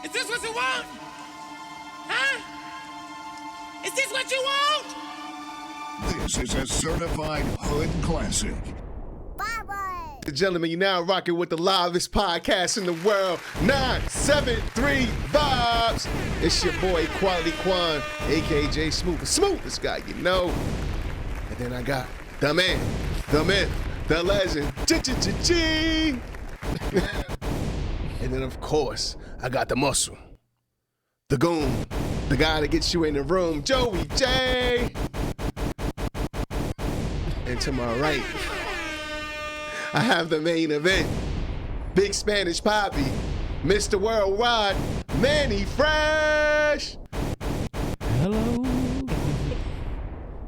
Is this what you want? Huh? Is this what you want? This is a certified hood classic. Ladies and gentlemen, you're now rocking with the livest podcast in the world, 973 Vibes. It's your boy, Quality Quan, a.k.a. J Smooth. Smoothest guy you know. And then I got the man, the myth, the legend, G. And then, of course, I got the muscle, the goon, the guy that gets you in the room, Joey J. And to my right, I have the main event, Big Spanish Poppy, Mr. Worldwide, Manny Fresh. Hello,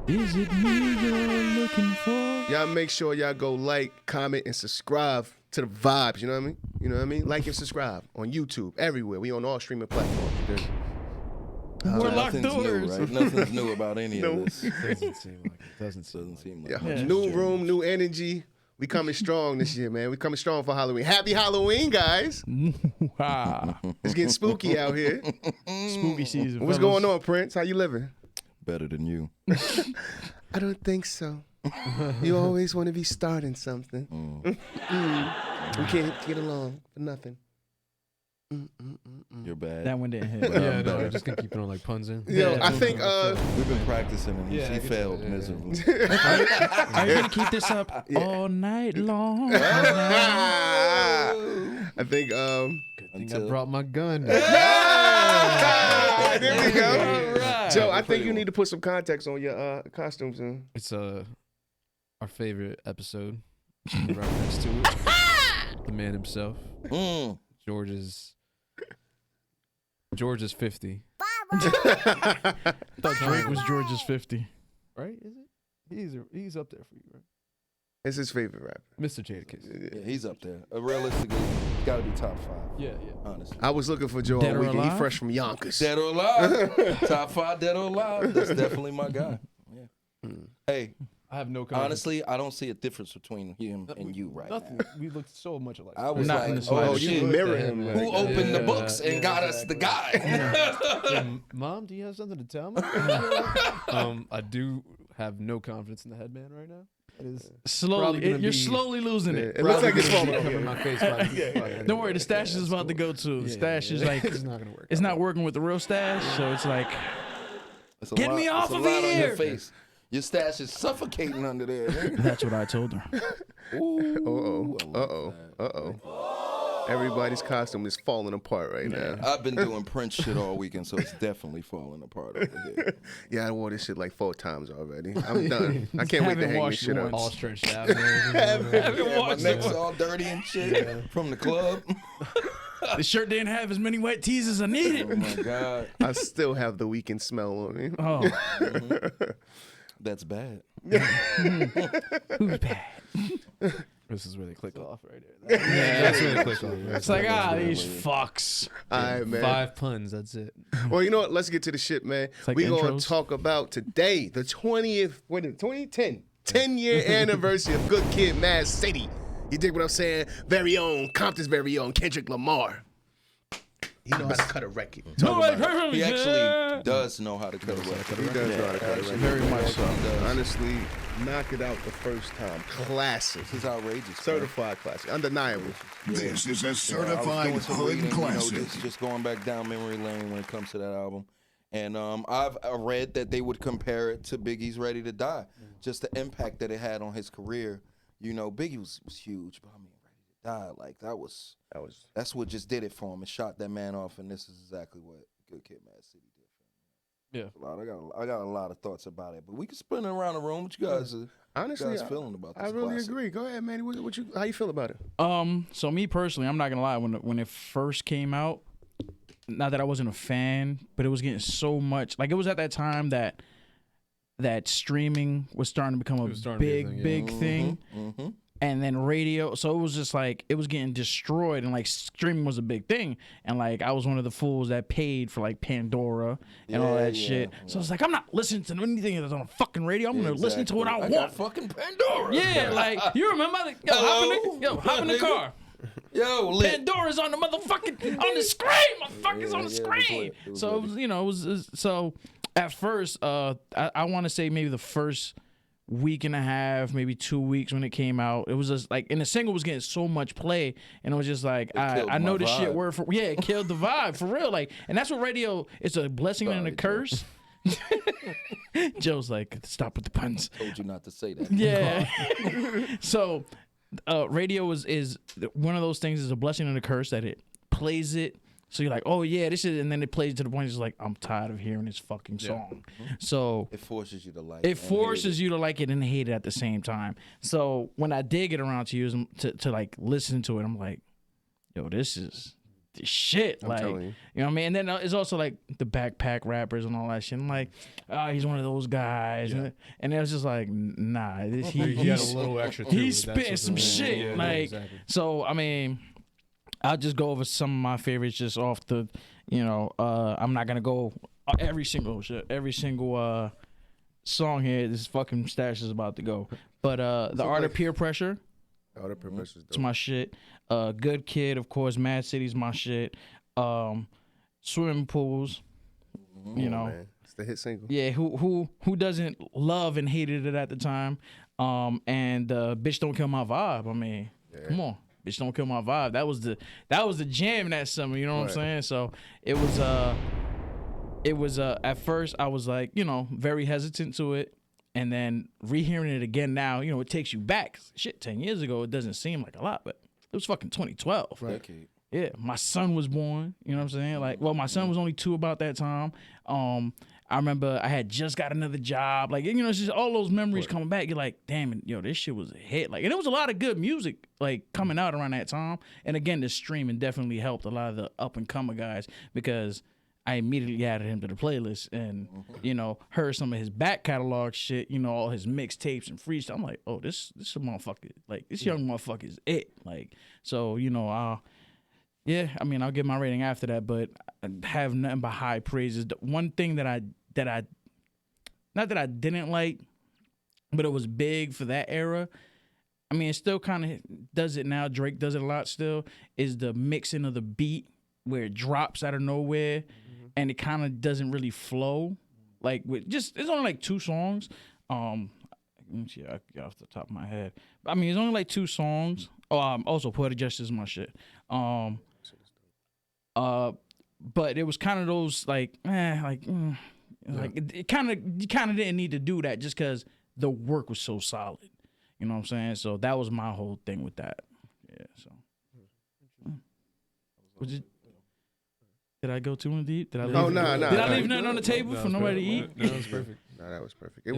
is it me you're looking for? Y'all make sure y'all go like, comment, and subscribe to the vibes, you know what I mean? You know what I mean? Like and subscribe on YouTube, everywhere. We on all streaming platforms, you dig? We're locked doors. Right? Nothing's new about any of this. Doesn't seem like Yeah. it. New room, new energy. We coming strong this year, man. We coming strong for Halloween. Happy Halloween, guys. It's getting spooky out here. Spooky season. What's going on, Prince? How you living? Better than you. I don't think so. You always want to be starting something. We can't get along for nothing. You're bad. That one didn't hit. Yeah, no, we're just gonna keep throwing like puns in. Yo, I think We've been practicing and he failed miserably. Are you gonna keep this up all night long? I think Good thing I brought my gun. there we go. Right. Joe, I think you need to put some context on your costumes. It's our favorite episode in reference to it. The man himself, George is 50. I thought Drake was George's 50. Right? Is it? He's up there for you, right? It's his favorite rapper. Mr. Jadakiss. Yeah, he's up there. Realistically, he's got to be top 5. Yeah. Honestly. I was looking for Joe Dead all or weekend. He alive? fresh from Yonkers. Dead or alive. Top 5 dead or alive. That's definitely my guy. Yeah. Hey, I have no confidence. honestly, I don't see a difference between him and you right Nothing. now. We look so much alike. I was Not in like, the oh, slightest. you shit. mirror him. Who Like, opened the books and got us the guy? Yeah, Mom, do you have something to tell me? I do have no confidence in the headband right now. It is probably Slowly, gonna you're be- slowly losing it. It looks like it's falling Cover over. my face. Don't worry, the stash is about to go too. The stash is like it's not gonna work. it's not working with the real stash, so it's like It's a Get lot- me off it's a of lot on here. your face. Your stash is suffocating under there. that's what I told her. Ooh, Everybody's costume is falling apart right now. I've been doing Prince shit all weekend, so it's definitely falling apart over here. Yeah, I wore this shit like 4 times already. I'm done. I can't wait to Haven't hang this washed shit up. all stretched out. Man. Yeah, my neck's all dirty and shit from the club. The shirt didn't have as many wet tees as I Oh needed. my God, I still have the weekend smell on me. Oh, that's bad. who's bad? This is where they click off right there. That's where they click off. It's like these fucks. All right, man. 5 puns. That's it. Well, you know what? Let's get to the shit, man. like We're going intros. to talk about today, the 10-year anniversary of Good Kid Maad City. You dig what I'm saying? Very own, Compton's very own, Kendrick Lamar. He knows how to cut a record. He actually does know how to cut a record. He does know how to cut a record. Very much so. Honestly, knocked it out the first time. Classic. This is outrageous. Certified classic. Undeniable. This is a I was certified doing some hood reading, classic. just going back down memory lane when it comes to that album. And I've read that they would compare it to Biggie's Ready to Die. Just the impact that it had on his career. You know, Biggie was huge, but I mean, Ready to Die, like that's what just did it for him. It shot that man off, and this is exactly what Good Kid Maad City did for him. Yeah. I got a lot of thoughts about it, but we can spin it around the room. What you guys, Honestly, feeling about this? I really classic? agree. Go ahead, man. How you feel about it? So me personally, I'm not gonna lie. When it first came out, not that I wasn't a fan, but it was getting so much. Like it was at that time that streaming was starting to become a big thing. Mm-hmm. And then radio, so it was just like it was getting destroyed, and like streaming was a big thing, and like I was one of the fools that paid for like Pandora and all that shit. So it's like I'm not listening to anything that's on a fucking radio. I'm gonna listen to what I want. Got fucking Pandora. Yeah, like you remember? Hop in the car. Yo, lit. Pandora's on the motherfucking on the screen, motherfuckers on the screen. So it was, you know, it was so at first, I want to say maybe the first week and a half, maybe 2 weeks when it came out, it was just like, and the single was getting so much play, and it was just like, I know this shit word for it killed the vibe for real, like, and that's what radio. It's a blessing and a curse. Joe's like, stop with the puns. Told you not to say that. Yeah. So, radio is one of those things. Is a blessing and a curse that it plays it. So you're like, oh yeah, this is, and then it plays to the point it's like, I'm tired of hearing this fucking song. So it forces you to like. It forces you to like it and hate it at the same time. So when I did get around to use to like listen to it, I'm like, yo, this is the shit. Like, you know what I mean? And then it's also like the backpack rappers and all that shit. I'm like, he's one of those guys. Yeah. And it was just like, nah, he had a little extra too. He's spitting some shit. Exactly. So I mean, I'll just go over some of my favorites just off the, you know, I'm not gonna go every single song here. This fucking stash is about to go. But the Art of Peer Pressure. Art of Peer Pressure is dope. It's my shit. Good Kid, of course. Mad City's my shit. Swimming Pools. You know, man. It's the hit single. Yeah, who doesn't love and hated it at the time? And Bitch Don't Kill My Vibe. I mean, come on. Bitch Don't Kill My Vibe. That was the jam that summer, you know what I'm saying? So it was at first I was like, you know, very hesitant to it. And then rehearing it again now, you know, it takes you back. Shit, 10 years ago, it doesn't seem like a lot, but it was fucking 2012. Right. Yeah, my son was born, you know what I'm saying? Like, well, my son was only 2 about that time. I remember I had just got another job. Like, you know, it's just all those memories coming back. You're like, damn it, yo, this shit was a hit. Like, and there was a lot of good music, like, coming out around that time. And again, the streaming definitely helped a lot of the up-and-comer guys because I immediately added him to the playlist and, you know, heard some of his back catalog shit, you know, all his mixtapes and freestyle. I'm like, oh, this a motherfucker. Like, this young motherfucker is it. Like, so, you know, yeah, I mean, I'll give my rating after that, but I have nothing but high praises. The one thing that I not that I didn't like, but it was big for that era. I mean, it still kind of does it now. Drake does it a lot still, is the mixing of the beat where it drops out of nowhere and it kind of doesn't really flow. Like, with just, it's only like 2 songs. Let me see, I got off the top of my head. I mean, it's only like 2 songs. Oh, also Poetic Justice is my shit. But it was kind of those like, it kind of, you kind of didn't need to do that just because the work was so solid. You know what I'm saying? So that was my whole thing with that. Yeah. So. Did I go too in deep? Did I leave? Oh no. Did I leave nothing on the table for nobody to eat? No, that was perfect. No, that was perfect. It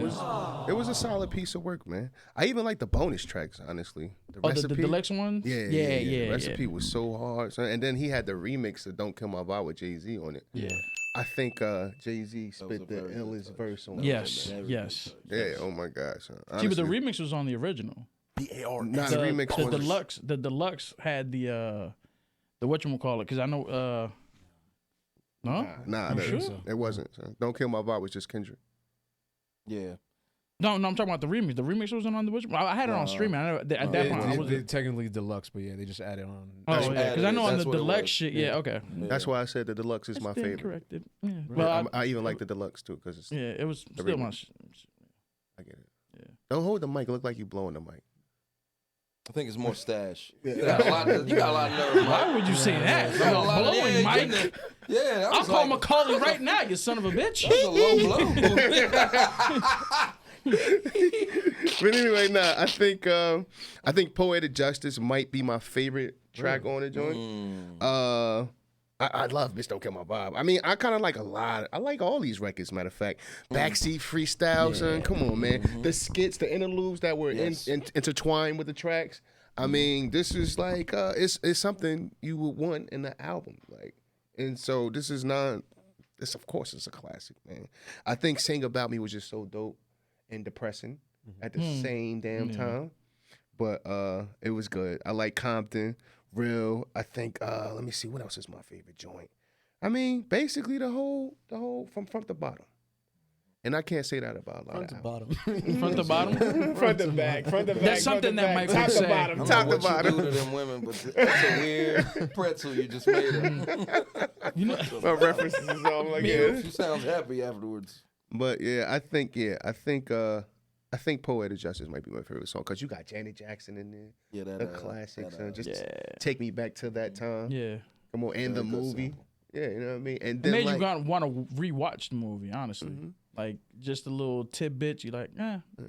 was a solid piece of work, man. I even like the bonus tracks, honestly. The deluxe one? Yeah. The recipe was so hard. So, and then he had the remix of Don't Kill My Vibe with Jay-Z on it. Yeah. I think Jay-Z spit the illest verse on Yes. it. Yes. Yeah, oh my gosh. See, but the remix was on the original. The remix was... The deluxe had the whatchamacallit, because I know... No? Nah, sure? It wasn't. So. Don't Kill My Vibe was just Kendrick. Yeah. No, I'm talking about the remix. The remix wasn't on the original. I had it on streaming. At that point, I was technically deluxe, but yeah, they just added on. Oh yeah, because I know on the deluxe shit. Yeah, okay. That's why I said the deluxe is my favorite. Corrected. Yeah. Well, I even like the deluxe too because it's it was still my. I get it. Yeah. Don't hold the mic. Look like you blowing the mic. I think it's more stash. You got a lot of nerve. Why would you say that? Blowing Mike. Yeah, I'll call Macaulay right now, you son of a bitch. That's a low blow. But anyway, I think Poetic Justice might be my favorite track on the joint. I love Bitch Don't Kill My Vibe. I mean, I kind of like a lot. I like all these records, matter of fact. Backseat freestyles, son. Come on, man. The skits, the interludes that were intertwined with the tracks. I mean, this is like, it's something you would want in the album. Like, and so this of course is a classic, man. I think Sing About Me was just so dope and depressing at the same damn time. But it was good. I like Compton. Real, I think. Let me see. What else is my favorite joint? I mean, basically the whole from front to bottom. And I can't say that about a lot Front of to albums. bottom. Front to bottom. Front to back. Front to back. That's something that Mike would say. I don't know Top to what you bottom. do to them women, but that's a weird pretzel you just made up. You know, My references is all like, yeah. She sounds happy afterwards. But I think Poetic Justice might be my favorite song because you got Janet Jackson in there. Yeah, The classics. Just yeah. take me back to that time. Yeah. Come on, and the Very good movie. song. Yeah, you know what I mean? And It then made like, you want to rewatch the movie, honestly. Like just a little tidbits. You like,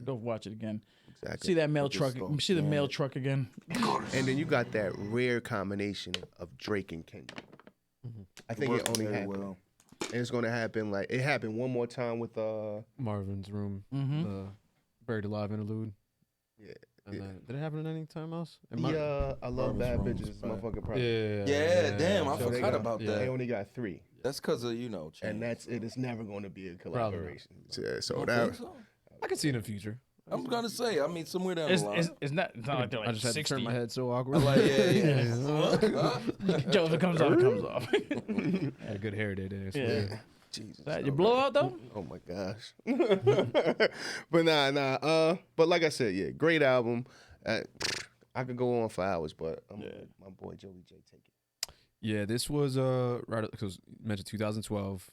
go watch it again. exactly. See that mail Just truck. go See the scan mail it. truck again. And then you got that rare combination of Drake and Kendrick. I think it only Very happened. well. And it's gonna happen like it happened one more time with Marvin's Room. The Buried Alive interlude. Yeah. And then, did it happen in any time else? It I love Marvin's Bad Room was Bitches, fire. motherfucking Yeah, problem. Yeah, damn, I So they forgot got- about yeah. They that. only got 3. That's because of, change. And that's it. It's never going to be a Probably collaboration. Yeah, so Don't that think so? I can see it in the future. I'm gonna say, I mean, somewhere down It's, the line. it's not like they're I like just had 60. to turn my head so awkward. Like, yeah. Joe, if it comes off, it comes off. I had good hair that day. I swear. yeah. Jesus. That your blowout though? Oh my gosh. But nah. But like I said, yeah, great album. I could go on for hours, but my boy Joey J take it. Yeah, this was right because you mentioned 2012,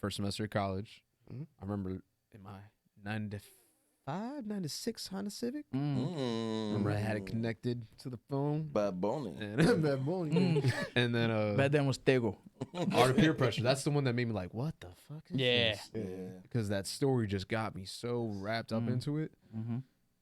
first semester of college. Mhm. I remember in my 95, 96 Honda Civic. Remember I had it connected to the phone. Bad Bunny. And Bad Bunny. And then Back then was Tego. Art of Peer Pressure. That's the one that made me like, what the fuck is Yeah. this? Yeah. Because that story just got me so wrapped up into it.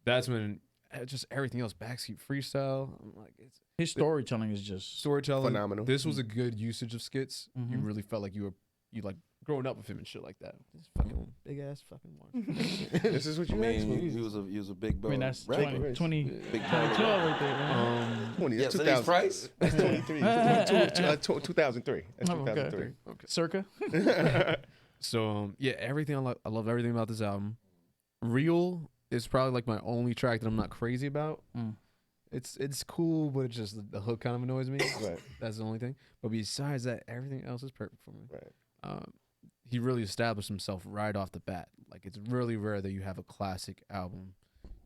That's when just everything else, Backseat Freestyle. I'm like, it's His storytelling is just storytelling. Phenomenal. This was a good usage of skits. You really felt like you like growing up with him and shit like that. This fucking big ass fucking one. This is what I you asked mean, me. he was a big I bro. mean that's rapper. 20, Big 2012 right there. Man. 20. Yeah, That's so these 2000. price. That's 23. 2003. That's Oh, okay. 2003. Circa. So yeah, everything I love everything about this album. Real is probably like my only track that I'm not crazy about. It's cool, but it's just the hook kind of annoys me. Right. That's the only thing. But besides that, everything else is perfect for me. Right. He really established himself right off the bat. Like it's really rare that you have a classic album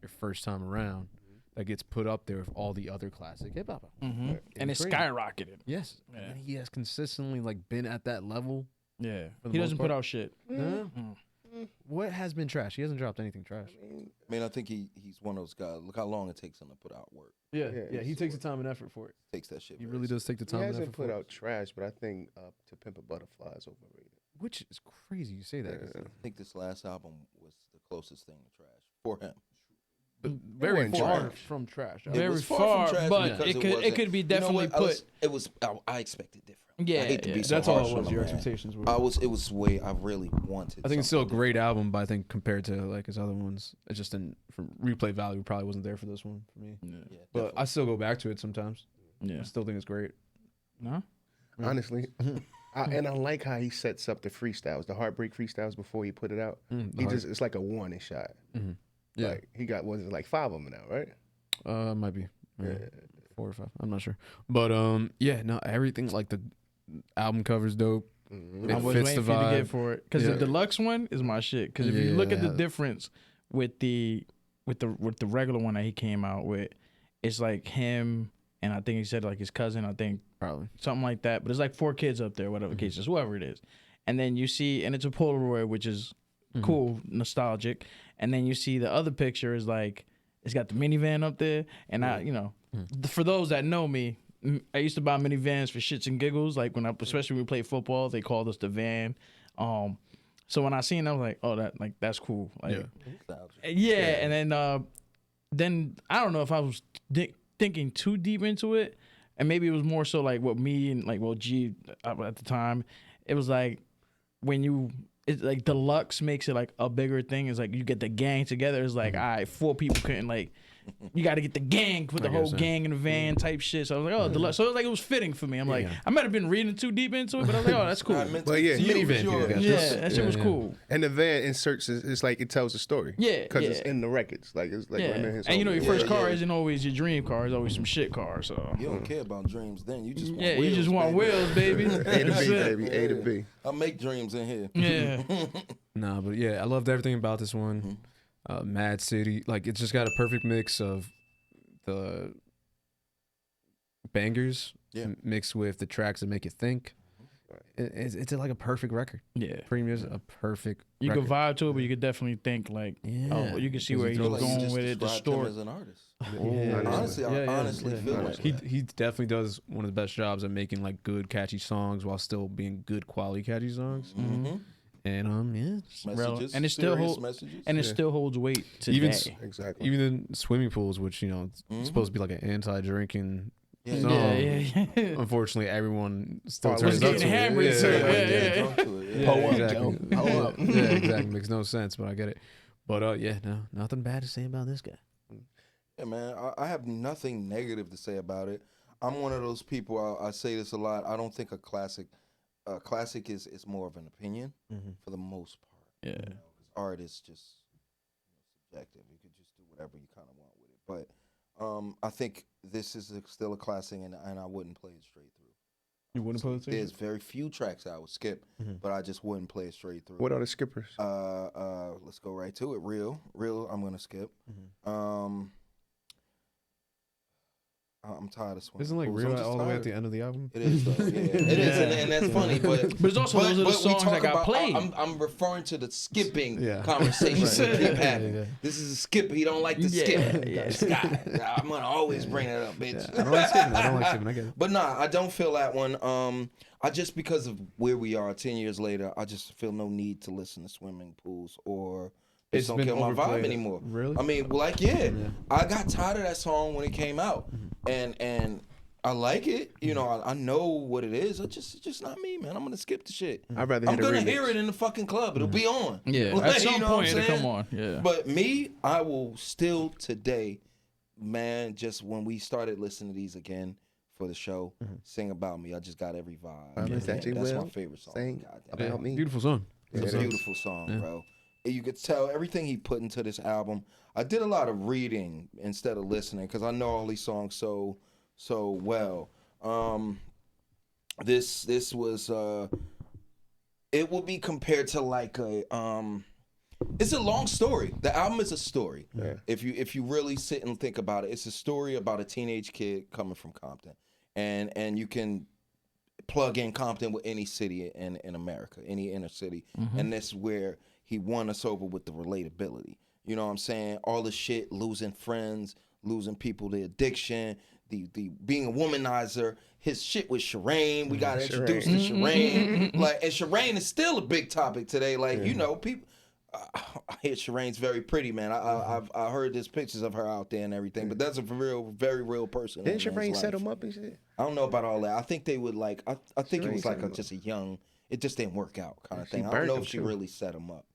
your first time around that gets put up there with all the other classic hip hop. And it's Great. skyrocketed. Yes, Yeah. and he has consistently like been at that level. Yeah. For the He most doesn't part. put out shit. No. What has been trash? He hasn't dropped anything trash. I mean, I think he's one of those guys. Look how long it takes him to put out work. Yeah, Yeah, he takes the time and effort for it. Takes that shit. He very really does take the He time and hasn't effort put for out it. trash, but I think To Pimp a Butterfly is overrated. Which is crazy you say that. 'cause I think this last album was the closest thing to trash for him. But very wasn't far trash. from trash. It Very was far far, from trash but because it could wasn't- be you know definitely what? I expected different. Yeah, I hate to yeah. be so That's all harsh it on was. him, Your man. expectations were. It was way I really wanted. I think it's still a something great album, but I think compared to like his other ones, it just didn't. From replay value, probably wasn't there for this one for me. different. Yeah, But definitely. I still go back to it sometimes. Yeah. I still think it's great. No? Honestly. And I like how he sets up the freestyles, the heartbreak freestyles before he put it out. It's like a warning shot. Yeah, Like he got like 5 of them now, right? might be 4 or 5. I'm not sure, but yeah, no, everything like the album cover's dope. It I was fits waiting the for you to vibe. get for it because Yeah. the deluxe one is my shit. Because if you look at the Yeah. difference with the regular one that he came out with, it's like him and I think he said like his cousin. I think Probably. something like that. But it's like 4 kids up there, whatever the case is, whoever it is. And then you see, and it's a Polaroid, which is cool, nostalgic. And then you see the other picture is like it's got the minivan up there, and for those that know me. I used to buy minivans for shits and giggles. Like especially when we played football, they called us the van. So when I seen it, I was like, oh, that's cool. Like, yeah. And then I don't know if I was thinking too deep into it, and maybe it was more so like what me and like G at the time. It was like it's like deluxe makes it like a bigger thing. It's like you get the gang together. It's like all right, 4 people couldn't like you got to get the gang, put the I whole guess so. gang in the van type shit. So I was like, oh, Deluxe. So it was like it was fitting for me. I'm like, I might have been reading too deep into it, but I was like, oh, that's cool. Well, yeah, minivan, Yeah, that shit was cool. And the van inserts, it's like it tells a story. Yeah, Because it's yeah. in the records. Like, it's like Yeah, right in his and you know your first car yeah. isn't always your dream car. It's always some shit car. So You don't care about dreams then. You just want yeah, wheels, you just want baby. wheels, baby. A to That's B, it. baby. A to B. I make dreams in here. Yeah, Nah, but yeah, I loved everything about this one. Mad City, like it's just got a perfect mix of the bangers mixed with the tracks that make you think. It's like a perfect record. yeah. Pretty much a perfect. You record. could vibe to it, but you could definitely think like, oh, you can see where he's I feel like you going just with it. The described him story. as an artist. Yeah. Honestly, I honestly feel like He definitely does one of the best jobs at making like good catchy songs while still being good quality catchy songs. And yeah, messages, and it still serious holds, messages. and it still holds weight today. Even Exactly. even in swimming pools, which you know it's supposed to be like an anti-drinking song. yeah. Unfortunately, everyone still Was turns up getting to hammered it. to it. Get drunk to it. Yeah, Yeah. exactly. Pull up. Yeah, exactly. Makes no sense, but I get it. But yeah, no, nothing bad to say about this guy. Yeah, man, I have nothing negative to say about it. I'm one of those people. I say this a lot. I don't think a classic is more of an opinion for the most part. Yeah. You know, 'cause art is just subjective. You could just do whatever you kind of want with it. But I think this is still a classic, and I wouldn't play it straight through. You wouldn't play it through? There's very few tracks I would skip, but I just wouldn't play it straight through. What are the skippers? Let's go right to it. Real. I'm gonna skip. I'm tired of swimming. Isn't like pools. real I'm just all the way at tired. the end of the album? It is though. Yeah, it is, and that's funny. But But it's also those are the we songs talk that got about- played. I'm referring to the skipping Yeah. conversations that keep happening. Yeah. This is a skip. He don't like to skip. Scott, I'm gonna always bring that up, bitch. I don't like skipping. I get it. But nah, I don't feel that one. I just because of where we are 10 years later, I just feel no need to listen to swimming pools or It's just don't been kill my vibe overplayed. anymore. Really? I mean, like I got tired of that song when it came out, and I like it. You know, I know what it is. It's just not me, man. I'm gonna skip the shit. I'd rather I'm hear the gonna remix. hear it in the fucking club. It'll be on. Yeah, Like, at some you know what point I'm it'll saying? come on. Yeah. But me, I will still today, man. Just when we started listening to these again for the show, "Sing About Me," I just got every vibe. Promise that you That's will my favorite song. sing Goddamn. about me. Beautiful song. It's a beautiful song, bro. And you could tell everything he put into this album. I did a lot of reading instead of listening because I know all these songs so well. This was it would be compared to like a it's a long story. The album is a story. Yeah. If you really sit and think about it, it's a story about a teenage kid coming from Compton, and you can plug in Compton with any city in America, any inner city, and that's where he won us over with the relatability. You know what I'm saying? All the shit, losing friends, losing people to addiction, the being a womanizer. His shit with Shireen. We got introduced to Shireen. Like, and Shireen is still a big topic today. Like, you know, people. I hear Shireen's very pretty, man. I heard there's pictures of her out there and everything, but that's a very real person. Didn't in a man's Shireen set life. him up and shit? I don't know about all that. I think they would like. I think it Shireen was set like him up. just a young. It just didn't work out kind of She thing. I don't burnt know him, if she too. really set him up,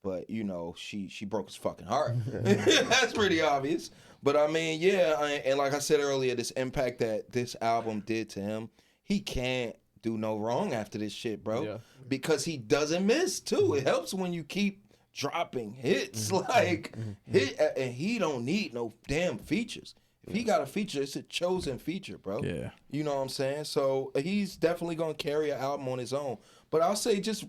but you know, she broke his fucking heart. That's pretty obvious. But I mean, yeah, and like I said earlier, this impact that this album did to him, he can't do no wrong after this shit, bro. Yeah. Because he doesn't miss too. It helps when you keep dropping hits like hit, and he don't need no damn features. If he got a feature, it's a chosen feature, bro. Yeah. You know what I'm saying? So he's definitely gonna carry an album on his own. But I'll say just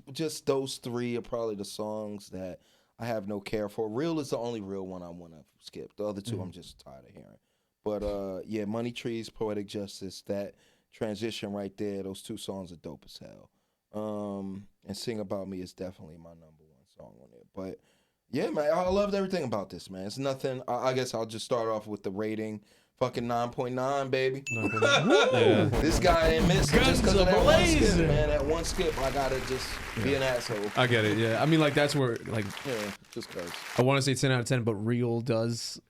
those three are probably the songs that I have no care for. Real is the only real one I want to skip. The other two I'm just tired of hearing. But yeah, Money Trees, Poetic Justice, that transition right there, those two songs are dope as hell. And Sing About Me is definitely my number one song on there. But yeah, man, I loved everything about this, man. It's nothing. I guess I'll just start off with the rating. Fucking 9.9, baby. This guy ain't missed just because of that one skip, blazing. man. That one skip, I gotta just be an asshole. I get it. Yeah, I mean, like that's where like Yeah, just cause. I want to say 10 out of 10, but Real does.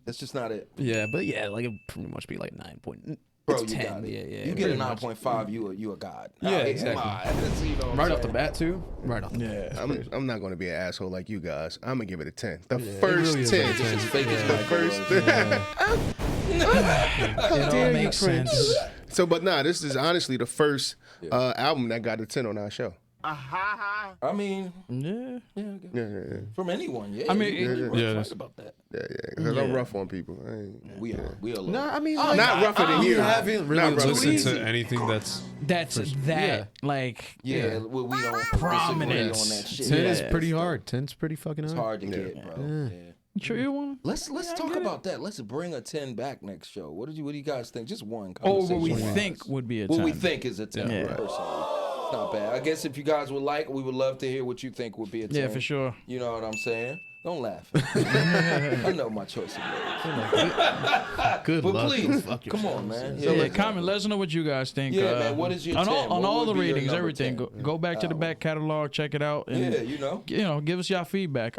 That's just not it. Yeah, but yeah, like it pretty much be like 9 point. Bro, It's you 10, got it. yeah, You get a pretty much. 9.5, you a god. Yeah, exactly. You know what Right I'm off the saying? bat too. Right off. Yeah. I'm not gonna be an asshole like you guys. I'm gonna give it a 10. The It first really is 10. like a 10. Just as fake as Yeah. Michael First. was. It all makes sense. So, but nah, this is honestly the first album that got a 10 on our show. I mean, Yeah. Yeah. from anyone, yeah. I mean, you really yeah, right that's- about that. Because I'm rough on people. I ain't, We are. We are. No, I mean, not rougher than you. You haven't really Not rougher than listened you. to anything that's That's that, like, Yeah, we don't Prominence. disagree on that shit. 10 Yeah, is pretty it's- hard. 10's pretty fucking It's hard. hard to get, bro. Yeah. you sure you want? Let's talk about that. Let's bring a 10 back next show. What do you guys think? Just one. Or what we conversation-wise. think would be a What 10. we think is a 10. Yeah. Personally, it's not bad. I guess if you guys would like, we would love to hear what you think would be a 10. Yeah, for sure. You know what I'm saying? Don't laugh. I know my choice of words. Good But luck. please, Fuck come yourself. on, man. Yeah, comment. Let us know what you guys think. Yeah, man, what is your on 10? all, on What all would the be your ratings, number everything? 10? Go back to the back catalog, check it out, and Yeah, you know. give us y'all feedback.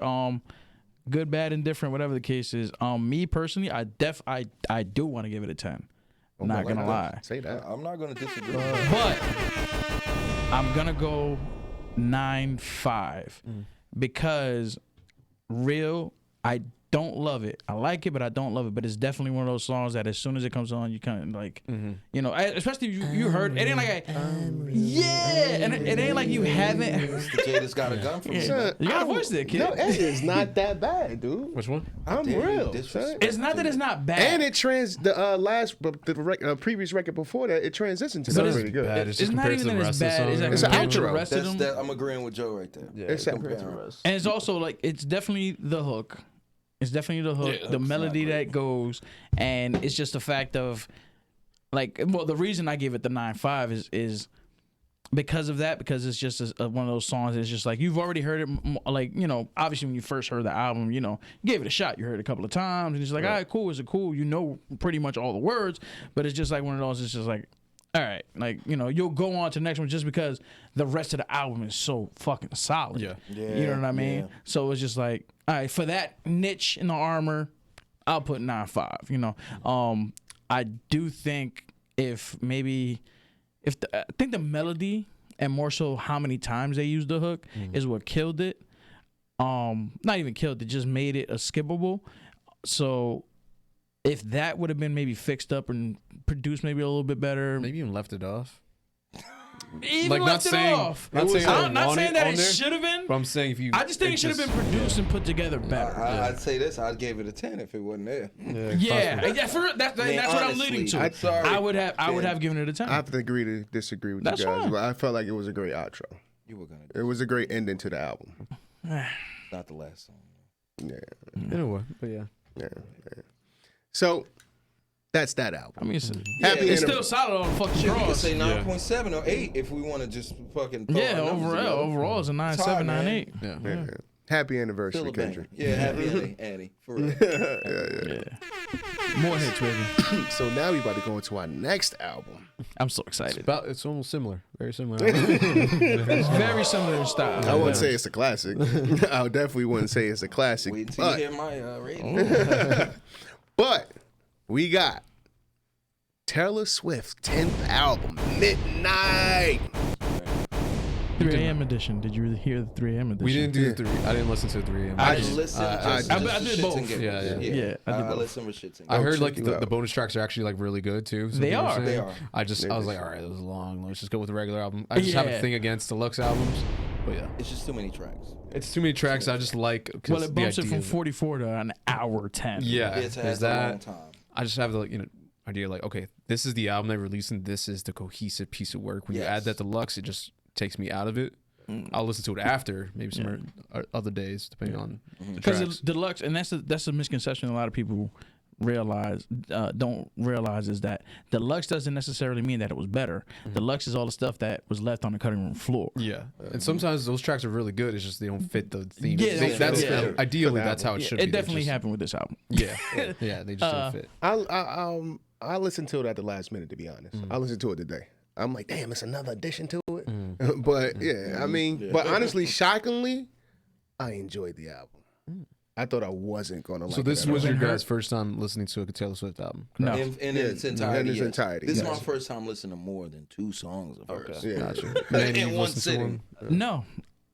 Good, bad, indifferent, whatever the case is. Me personally, I do want to give it a 10. Not like gonna that. lie, say that. I'm not going to disagree. but I'm gonna go 9.5 because real. I don't love it. I like it, but I don't love it. But it's definitely one of those songs that as soon as it comes on, you kind of like, you know, especially if you heard it ain't like and it ain't like you haven't. Mr. Jada's got a gun for me. You got a voice there, kid. No, it is not that bad, dude. Which one? I'm Damn, you real. disrespect. It's not that it's not bad. And it previous record before that, it transitioned to something really good. Bad. It's It's just not compared to even the that rest it's of the bad. song. It's like It's an compared to the outro. rest of them. I'm agreeing with Joe right there. It's a- And it's also like it's definitely the hook. It's definitely the hook, Yeah, the hook's melody not that goes, and it's just the fact of, like, well, the reason I give it the 9.5 is because of that, because it's just one of those songs that's just like you've already heard it, like, you know, obviously when you first heard the album, you know, you gave it a shot, you heard it a couple of times, and it's like, all right, cool, is it cool? You know pretty much all the words, but it's just like one of those, it's just like, all right, like, you know, you'll go on to the next one just because the rest of the album is so fucking solid. Yeah. You know what I mean? Yeah. So it's just like, all right, for that niche in the armor, I'll put 9.5, you know. I do think I think the melody and more so how many times they used the hook is what killed it. Not even killed it, just made it a skippable. So if that would have been maybe fixed up and produced maybe a little bit better, Maybe even left it off. even Like, not left it saying- off. not saying I I'm not want saying it that on it there, should have been. But I'm saying if you, I just think it should have been produced and put together better. I'd say this. I'd give it a 10 if it wasn't there. Yeah, that's I mean, what I'm leading honestly, to. I'm sorry. I would have given it a 10. I have to agree to disagree with That's you guys, fine. but I felt like it was a great outro. You were gonna. It was a great ending to the album. Not the last song. Yeah. in a way, but yeah. So that's that album. I mean, it's Happy it's anniversary. still solid on the fucking Shit, we could cross. say 9.7 or 8 if we want to just fucking. Throw Yeah, our numbers together. overall it's a 9.7, hard, man. 9.8. Yeah. Yeah. Happy anniversary, Still a banger. Kendrick. Yeah, happy Annie, for real. Yeah. More hits, baby. So now we about to go into our next album. I'm so excited. It's almost similar. Very similar. It's very similar in style. I wouldn't say it's a classic. I definitely wouldn't say it's a classic. Wait until you hear my rating. But we got Taylor Swift's 10th album, Midnight. 3 a.m. edition. Did you hear the 3 a.m. edition? We didn't do the 3. I didn't listen to the 3 a.m. I just- listened I just did for both. shits and giggles. Yeah, yeah. Yeah, I did I both. listened for shits and I giggles. heard like check you out. the bonus tracks are actually like really good too. So They people were are. saying. They are. I was like, all right, that was long. Let's just go with the regular album. I just have Yeah. a thing against deluxe albums, but yeah, It's just too many tracks. it's too many tracks. I just like. 'cause Well, it bumps the it from idea- 44 to an hour 10. Yeah, It's there's had a long that. time. I just have the idea like, okay, this is the album they released and this is the cohesive piece of work. When you add Yes. that deluxe, it just takes me out of it. I'll listen to it after, maybe some other days, depending on the Because tracks. deluxe, and that's a misconception a lot of people don't realize is that deluxe doesn't necessarily mean that it was better. Deluxe is all the stuff that was left on the cutting room floor. Yeah, and sometimes those tracks are really good. It's just they don't fit the theme. Yeah, they don't that's fit the- ideally that's how it Yeah, should be. it They definitely just- happened with this album. Yeah, yeah, they just don't fit. I listened to it at the last minute, to be honest. I listened to it today. I'm like, damn, it's another addition to it. But yeah, I mean, but honestly, shockingly, I enjoyed the album. I thought I wasn't gonna like. So this it at was all. your guys' first time listening to a Taylor Swift album? No. In its entirety. in its yes. entirety, This is yes. my first time listening to more than 2 songs of hers. Yeah. Gotcha. Maybe In you've one listened to sitting. No.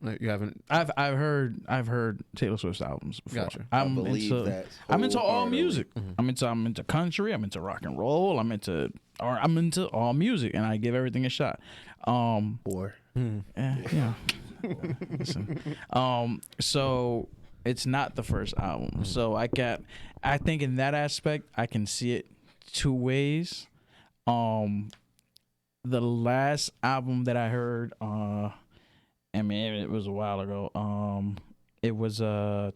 No, you haven't. I've heard Taylor Swift's albums before. Gotcha. I believe that I'm into all wholeheartedly. music. I'm into country. I'm into rock and roll. I'm into all music, and I give everything a shot. Or Yeah. Listen. So it's not the first album. So I think in that aspect I can see it 2 ways. The last album that I heard, I mean, it was a while ago. It was I'll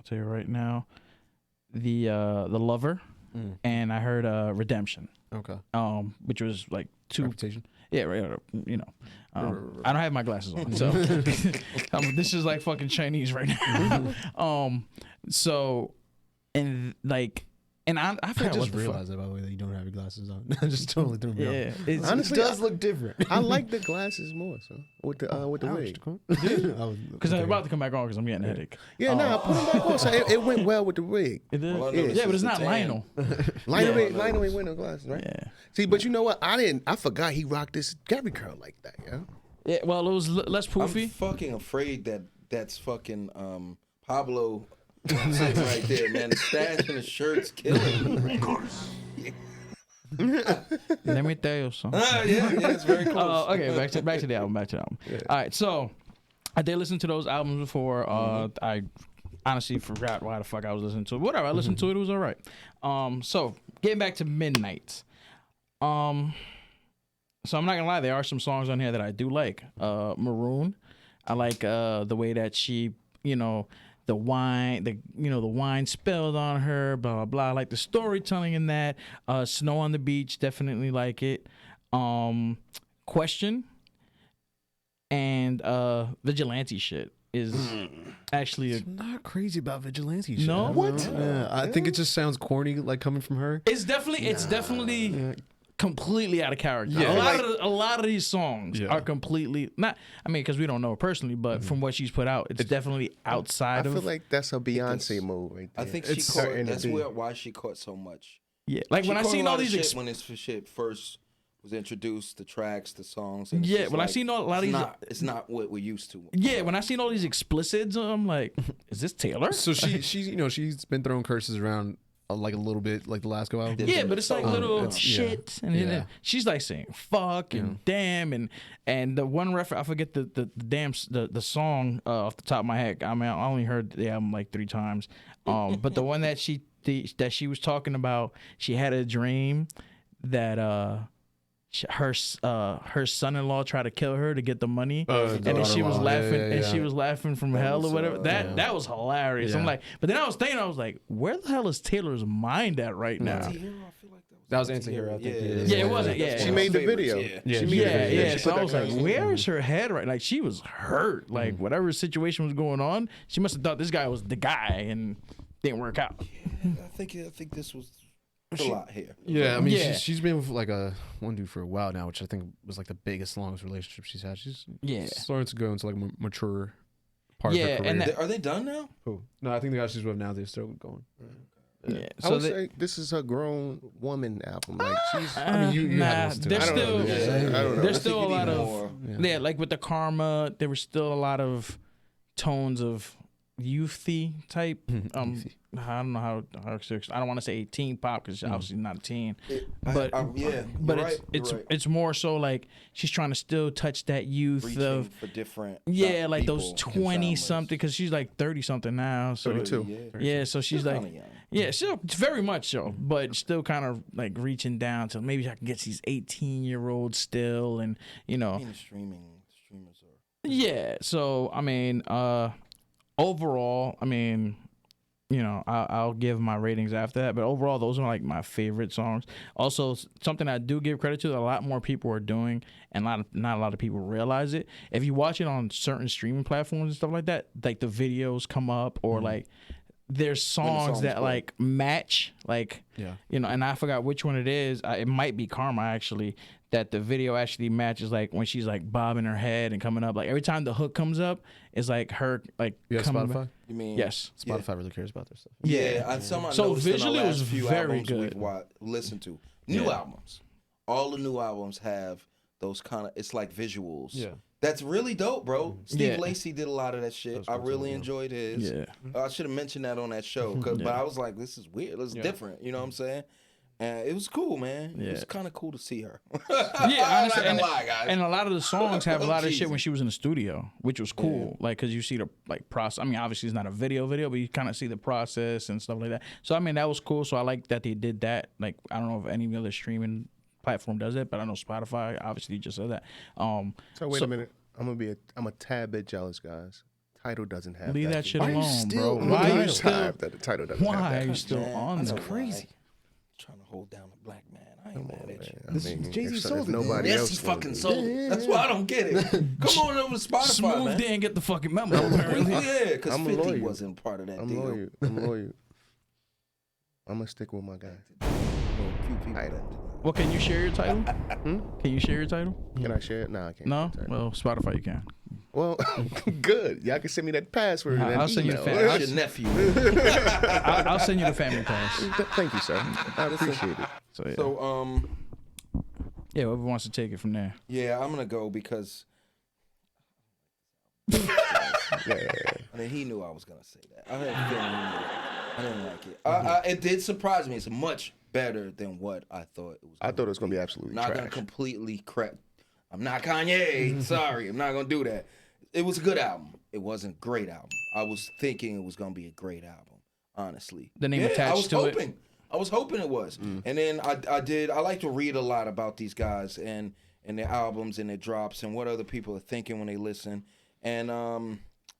tell you right now, the Lover, and I heard Redemption. Okay. Which was like 2. Reputation. Yeah, right. You know, I don't have my glasses on, so this is like fucking Chinese right now. So, and like. And I I forgot just what the realized that by the way that you don't have your glasses on. I just totally threw me Yeah, off. it's, honestly, It does look different. I like the glasses more. So with the wig. because I'm about to come back on because I'm getting a headache. Yeah, I put them back on. So it went well with the wig. It did? Well, I Yeah, noticed but it's it's not the tan. Lionel. Lionel ain't wearing no glasses, right? Yeah. See, but you know what? I forgot he rocked this Gabby curl like that, yeah. Yeah. Well, it was less I'm poofy. fucking afraid that that's fucking Pablo sitting right there, man. The stash and the shirt's killing me. Let me tell you something. Yeah, it's very close. Okay, back to the album. All right, so I did listen to those albums before. I honestly forgot why the fuck I was listening to it. Whatever, I listened to it. It was all right. So getting back to Midnight. So I'm not gonna lie, there are some songs on here that I do like. Maroon, I like the way that she, the wine spilled on her, blah blah blah. I like the storytelling in that. Snow on the Beach, definitely like it. Question and Vigilante shit is actually Not crazy about vigilante shit. No? I don't What? know. Yeah, I think it just sounds corny, like coming from her. it's definitely completely out of character. Yeah. A lot of these songs are completely not. I mean, because we don't know her personally, but from what she's put out, it's definitely I outside of. feel like that's a Beyonce move right there. I think It's she caught. certain to That's be. why she caught so much. Yeah, like She when I caught a seen lot all of these. shit when this shit first was introduced, the tracks, the songs. And it's Yeah, just when I like, seen a lot of it's these. it's not what we're used to. Yeah, when I seen all these explicits, I'm like, is this Taylor? So she's been throwing curses around like a little bit, like the last go out. Yeah, but it's like little it's- shit, yeah. and then Yeah. she's like saying "fuck" and "damn" and the one reference I forget the damn the song off the top of my head. I mean, I only heard the album like 3 times, but the one that she was talking about, she had a dream that her son-in-law tried to kill her to get the money, and then she was laughing, and she was laughing from hell was, or whatever. That was hilarious. I'm Yeah. like, but then I was like, where the hell is Taylor's mind at right now? That was Anti-Hero, I think. Yeah, it wasn't. Yeah, She made the video. Yeah. Yeah, She she made the Yeah, video. yeah. She So put I that was like, kind of- where is her head right? Like she was hurt. Like whatever situation was going on, she must have thought this guy was the guy and didn't work out. I think this was a lot here. Yeah, I mean, Yeah. she's been with like one dude for a while now, which I think was like the biggest, longest relationship she's had. She's starting to go into like a mature part of Yeah, her career. and Are they done now? Who? No, I think the guy she's with now, they're still going. Yeah. I So would they, say this is a grown woman album. Like she's. I mean, you nah, haven't listened to it. there's I don't still know. I don't know. there's I still a think you lot need of more. yeah, like with the Karma, there was still a lot of tones of youthy type. I don't know how I don't want to say teen pop because she's obviously not a teen, but yeah, but you're it's right. it's more so like she's trying to still touch that youth Reaching of for different. yeah, like people those and 20 genres. something because she's like 30 something now. So 32. yeah, so she's Still like kinda young. yeah, still very much so, but still kind of like reaching down to maybe I can get these 18-year-olds still, and I mean, streamers are. yeah. So I mean, overall, I mean, I'll give my ratings after that, but overall, those are like my favorite songs. Also, something I do give credit to that a lot more people are doing, and not a lot of people realize it. If you watch it on certain streaming platforms and stuff like that, like the videos come up, or like there's songs that play. like match, like Yeah. you know, and I forgot which one it is. It might be Karma actually. That the video actually matches, like when she's like bobbing her head and coming up. Like every time the hook comes up, it's like her like You have coming Spotify? back. You mean Yes. Spotify really cares about their stuff. Yeah, I somehow So noticed in the visually it last was few very albums good. we've listened to. New albums. All the new albums have those kind of, it's like visuals. Yeah. That's really dope, bro. Steve Yeah. Lacy did a lot of that shit. I really enjoyed his. Yeah. I should have mentioned that on that show, but I was like, this is weird. It's different. You know what I'm saying? And it was cool, man. It was kind of cool to see her. Yeah, I'm honestly, not gonna and, lie, guys. and a lot of the songs have a lot of shit Jesus. when she was in the studio, which was cool. Like, cause you see the like process. I mean, obviously it's not a video, but you kind of see the process and stuff like that. So I mean, that was cool. So I like that they did that. Like, I don't know if any other streaming platform does it, but I know Spotify obviously just said that. So wait a minute. I'm a tad bit jealous, guys. Title doesn't have Leave that. that shit Why are you alone, still bro. on Why the are you still? title that the title doesn't have Why that? are you still on That's there? crazy. Trying to hold down a black man. I ain't mad at you. I mean, Jay-Z if sold it. nobody Yes, else he wanted fucking it. sold it. That's why I don't get it. Come on over to Spotify, Smooth man. didn't get the fucking memo. Apparently. Yeah, because I'm 50 loyal. wasn't part of that I'm deal. loyal. I'm loyal. I'm gonna stick with my guy. Well, a few people Title. that- Well, can you share your title? Can you share your title? Can I share it? Nah, I can't. No. Sorry. Well, Spotify you can. Well, good. Y'all can send me that password. and I'll send you the email. fax. That's your nephew. I'll send you the family pass. Thank you, sir. I appreciate it. So yeah, So, yeah, whoever wants to take it from there. yeah, I'm gonna go because Yeah. I mean he knew I was gonna say that. I had a feeling he knew it. I didn't like it. It did surprise me. It's much better than what I thought it was. I thought it was gonna be absolutely Not gonna trash. completely crap. I'm not Kanye. Sorry, I'm not gonna do that. It was a good album. It wasn't a great album. I was thinking it was gonna be a great album. Honestly, The name I attached was to it? hoping. I was hoping it was. And then I like to read a lot about these guys and their albums and their drops and what other people are thinking when they listen. And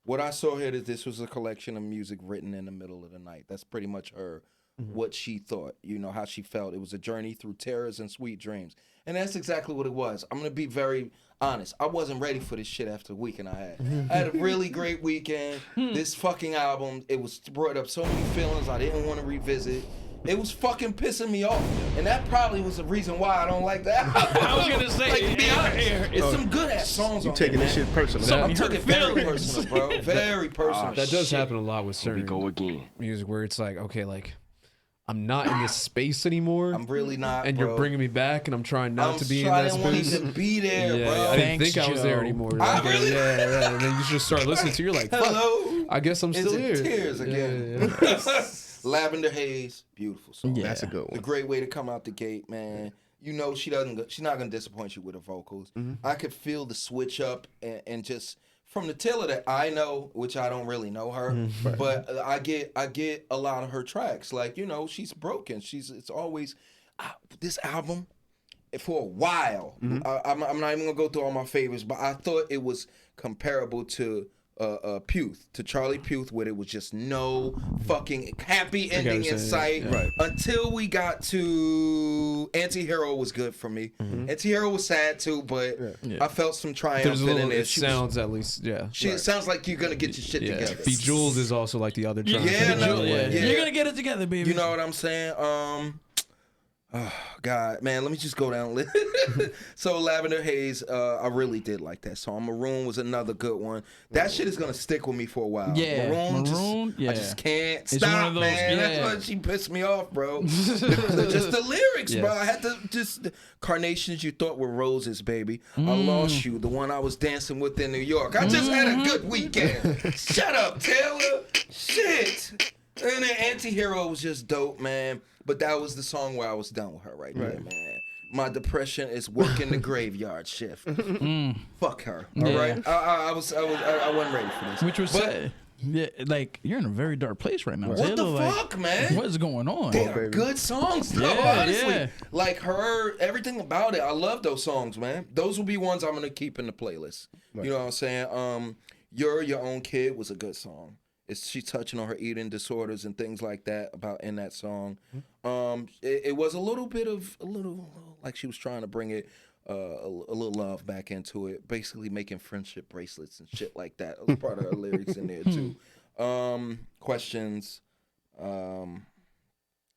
what I saw here is this was a collection of music written in the middle of the night. That's pretty much her, what she thought, you know, how she felt. It was a journey through terrors and sweet dreams. And that's exactly what it was. I'm going to be very honest. I wasn't ready for this shit after the weekend I had. I had a really great weekend. This fucking album, it was brought up so many feelings I didn't want to revisit. It was fucking pissing me off. And that probably was the reason why I don't like that album. I was gonna say, like, to be honest, it's some good ass songs You on taking there, this man. shit personal? That- I You took hurt it very feelings. personal, bro. Very personal. That does Shit. happen a lot with certain music where it's like, okay, like I'm not in this space anymore, I'm really not, and bro. you're bringing me back, and I'm trying not I'm to be in sorry, that I didn't want space. to be there, Yeah, bro. I didn't Thanks, think I was there Joe. anymore. I really- Yeah. And then you just start listening to, you're like, fuck, Hello. I guess I'm Is still it here. Tears Yeah, again. yeah, yeah. Lavender Haze, beautiful song. Yeah. That's a good A one. great way to come out the gate, man. You know she's not gonna disappoint you with her vocals. I could feel the switch up and just from the Taylor that I know, which I don't really know her, but I get a lot of her tracks. Like, you know, she's broken. It's always this album for a while. I'm not even gonna go through all my favorites, but I thought it was comparable to Puth, to Charlie Puth, where it was just no fucking happy ending what you're in saying, sight. yeah. Right. Until we got to Anti-Hero was good for me. Anti-Hero was sad too, but I felt some triumph There's a in little, there. it sounds at least, yeah. It sounds like you're gonna get your shit Yeah. together. Bejeweled is also like the other track. Yeah, no, Yeah. yeah. You're gonna get it together, baby. You know what I'm saying? Oh, God, man, let me just go down. So Lavender Haze, I really did like that song. Maroon was another good one. That shit is gonna stick with me for a while. Yeah, Maroon, yeah. I just can't It's stop, one of those- man. yeah. That's why she pissed me off, bro. Just the lyrics, Yeah. bro. I had to just carnations you thought were roses, baby. I lost you, the one I was dancing with in New York. I just had a good weekend. Shut up, Taylor. Shit. And then Anti-Hero was just dope, man. But that was the song where I was done with her right there, man. My depression is working the graveyard shift. Fuck her. All Yeah. right. I wasn't ready for this. Which was But sad. Yeah, like you're in a very dark place right now. what Taylor, the like, fuck, man? What is going on? They are good songs, though, Yeah, honestly. yeah. Like her, everything about it. I love those songs, man. Those will be ones I'm gonna keep in the playlist. You know what I'm saying? You're Your Own Kid was a good song. She's touching on her eating disorders and things like that about in that song. It was a little like she was trying to bring it a little love back into it, basically making friendship bracelets and shit like that. That was part of her lyrics in there too. Questions.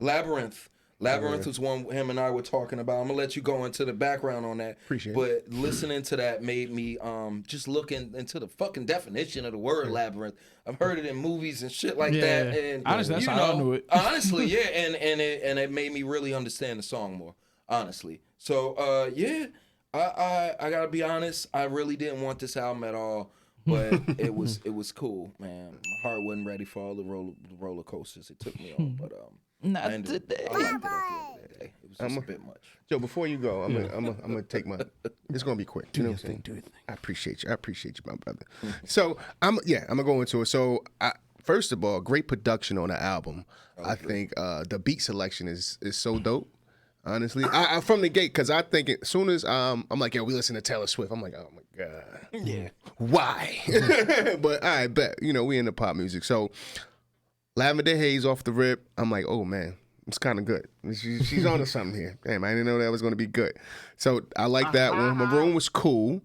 Labyrinth. Labyrinth was one him and I were talking about. I'm gonna let you go into the background on that. Appreciate it. But listening to that made me just looking into the fucking definition of the word labyrinth. I've heard it in movies and shit like that. And honestly, that's how I knew it. Honestly, yeah, and it made me really understand the song more. Honestly, so I gotta be honest. I really didn't want this album at all, but it was cool, man. My heart wasn't ready for all the roller coasters it took me on, but Not I liked it today. at the end of the day. It was just a bit much. Joe, before you go, I'm gonna take my. It's gonna be quick. Do your thing. Do your thing. I appreciate you. I appreciate you, my brother. So I'm gonna go into it. So first of all, great production on the album. I think the beat selection is so dope. Honestly, I from the gate, because I think as soon as I'm like, we listen to Taylor Swift, I'm like, oh my god, Yeah. why? But I bet we into pop music. So Lavender Haze off the rip, I'm like, oh man, it's kind of good. She's on to something here. Damn, I didn't know that was going to be good. So I like that one. Maroon was cool.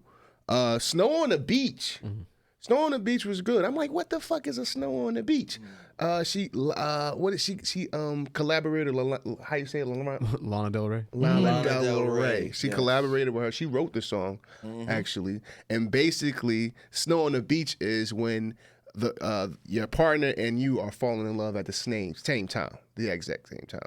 Snow on the Beach. Snow on the Beach was good. I'm like, what the fuck is a Snow on the Beach? She collaborated. How you say it? Lana Del Rey. Lana Del Rey. She yes. collaborated with her. She wrote the song actually, and basically, Snow on the Beach is when your partner and you are falling in love at the same time, the exact same time.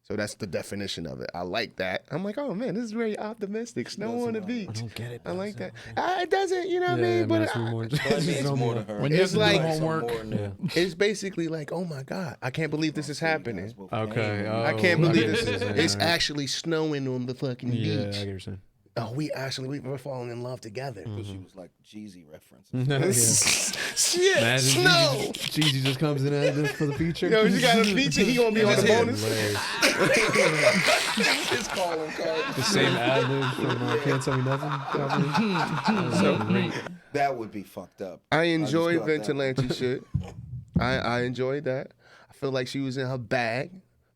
So that's the definition of it. I like that. I'm like, oh man, this is very optimistic. Snow on the beach. I don't get it. I like that. It doesn't, you know what I mean? But It means more to her. When you have It's to do like- homework, it's basically like, oh my God, I can't believe this is happening. Okay. I can't believe this. is. It's actually snowing on the fucking Yeah, I beach. get what you're saying. Oh, we're falling in love together. She was like Jeezy reference. Shit, Imagine snow. Jeezy just comes in and this for the feature. Yo, she got a feature. He gonna be on the bonus. Just call him card. The same ad-lib from Can't Tell Me Nothing. So That would be fucked up. I just enjoy got that. vigilante shit. I enjoyed that. I feel like she was in her bag,